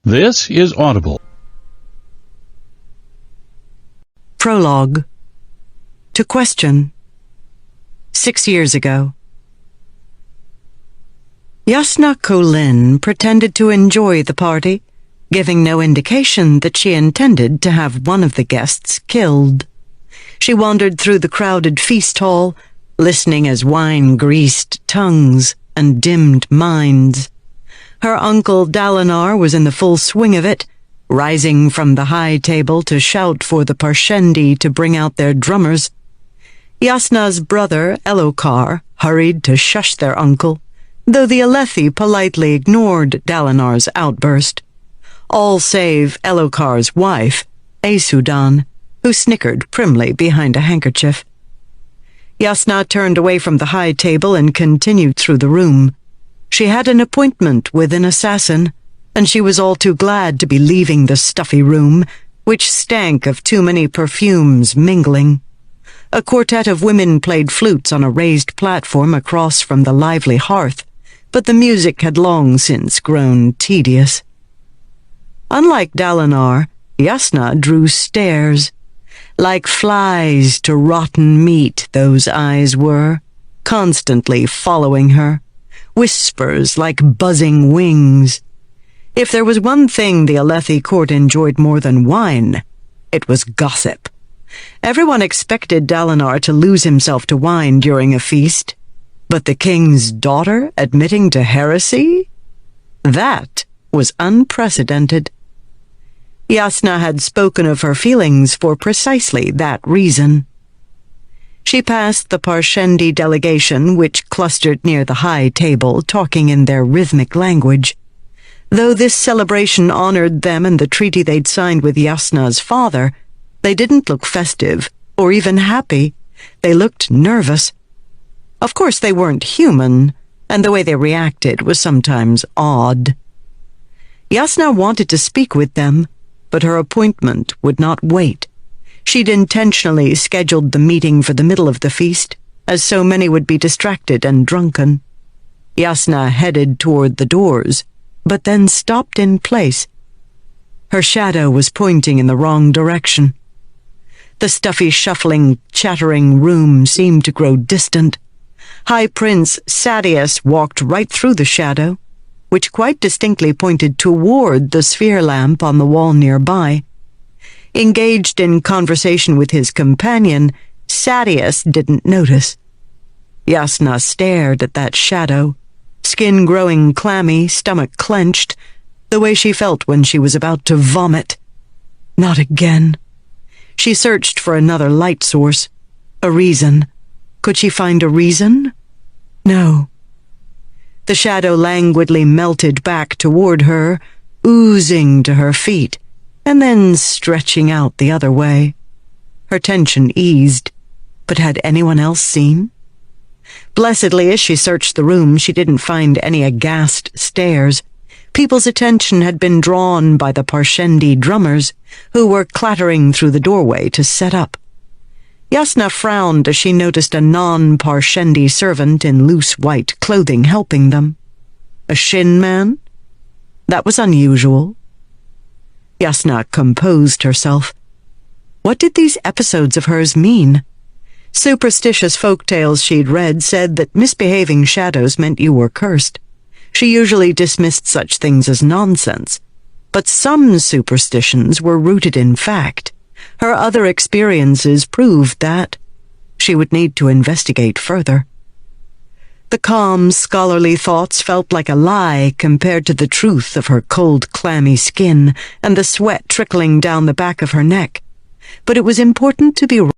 This is Audible. Prologue. To question. 6 years ago. Jasnah Kholin pretended to enjoy the party, giving no indication that she intended to have one of the guests killed. She wandered through the crowded feast hall, listening as wine greased tongues and dimmed minds. Her uncle Dalinar was in the full swing of it, rising from the high table to shout for the Parshendi to bring out their drummers. Jasnah's brother, Elhokar, hurried to shush their uncle, though the Alethi politely ignored Dalinar's outburst. All save Elhokar's wife, Aesudan, who snickered primly behind a handkerchief. Jasnah turned away from the high table and continued through the room. She had an appointment with an assassin, and she was all too glad to be leaving the stuffy room, which stank of too many perfumes mingling. A quartet of women played flutes on a raised platform across from the lively hearth, but the music had long since grown tedious. Unlike Dalinar, Jasnah drew stares. Like flies to rotten meat, those eyes were, constantly following her, whispers like buzzing wings. If there was one thing the Alethi court enjoyed more than wine, it was gossip. Everyone expected Dalinar to lose himself to wine during a feast, but the king's daughter admitting to heresy? That was unprecedented. Jasnah had spoken of her feelings for precisely that reason. She passed the Parshendi delegation, which clustered near the high table, talking in their rhythmic language. Though this celebration honored them and the treaty they'd signed with Jasnah's father, they didn't look festive or even happy. They looked nervous. Of course, they weren't human, and the way they reacted was sometimes odd. Jasnah wanted to speak with them, but her appointment would not wait. She'd intentionally scheduled the meeting for the middle of the feast, as so many would be distracted and drunken. Jasnah headed toward the doors, but then stopped in place. Her shadow was pointing in the wrong direction. The stuffy, shuffling, chattering room seemed to grow distant. High Prince Sadeas walked right through the shadow, which quite distinctly pointed toward the sphere lamp on the wall nearby. Engaged in conversation with his companion, Sadeas didn't notice. Jasnah stared at that shadow, skin growing clammy, stomach clenched, the way she felt when she was about to vomit. Not again. She searched for another light source, a reason. Could she find a reason? No. The shadow languidly melted back toward her, oozing to her feet, and then stretching out the other way. Her tension eased, but had anyone else seen? Blessedly, as she searched the room, she didn't find any aghast stares. People's attention had been drawn by the Parshendi drummers, who were clattering through the doorway to set up. Jasnah frowned as she noticed a non-Parshendi servant in loose white clothing helping them. A Shin man? That was unusual. Jasnah composed herself. What did these episodes of hers mean? Superstitious folktales she'd read said that misbehaving shadows meant you were cursed. She usually dismissed such things as nonsense, but some superstitions were rooted in fact. Her other experiences proved that. She would need to investigate further. The calm, scholarly thoughts felt like a lie compared to the truth of her cold, clammy skin and the sweat trickling down the back of her neck. But it was important to be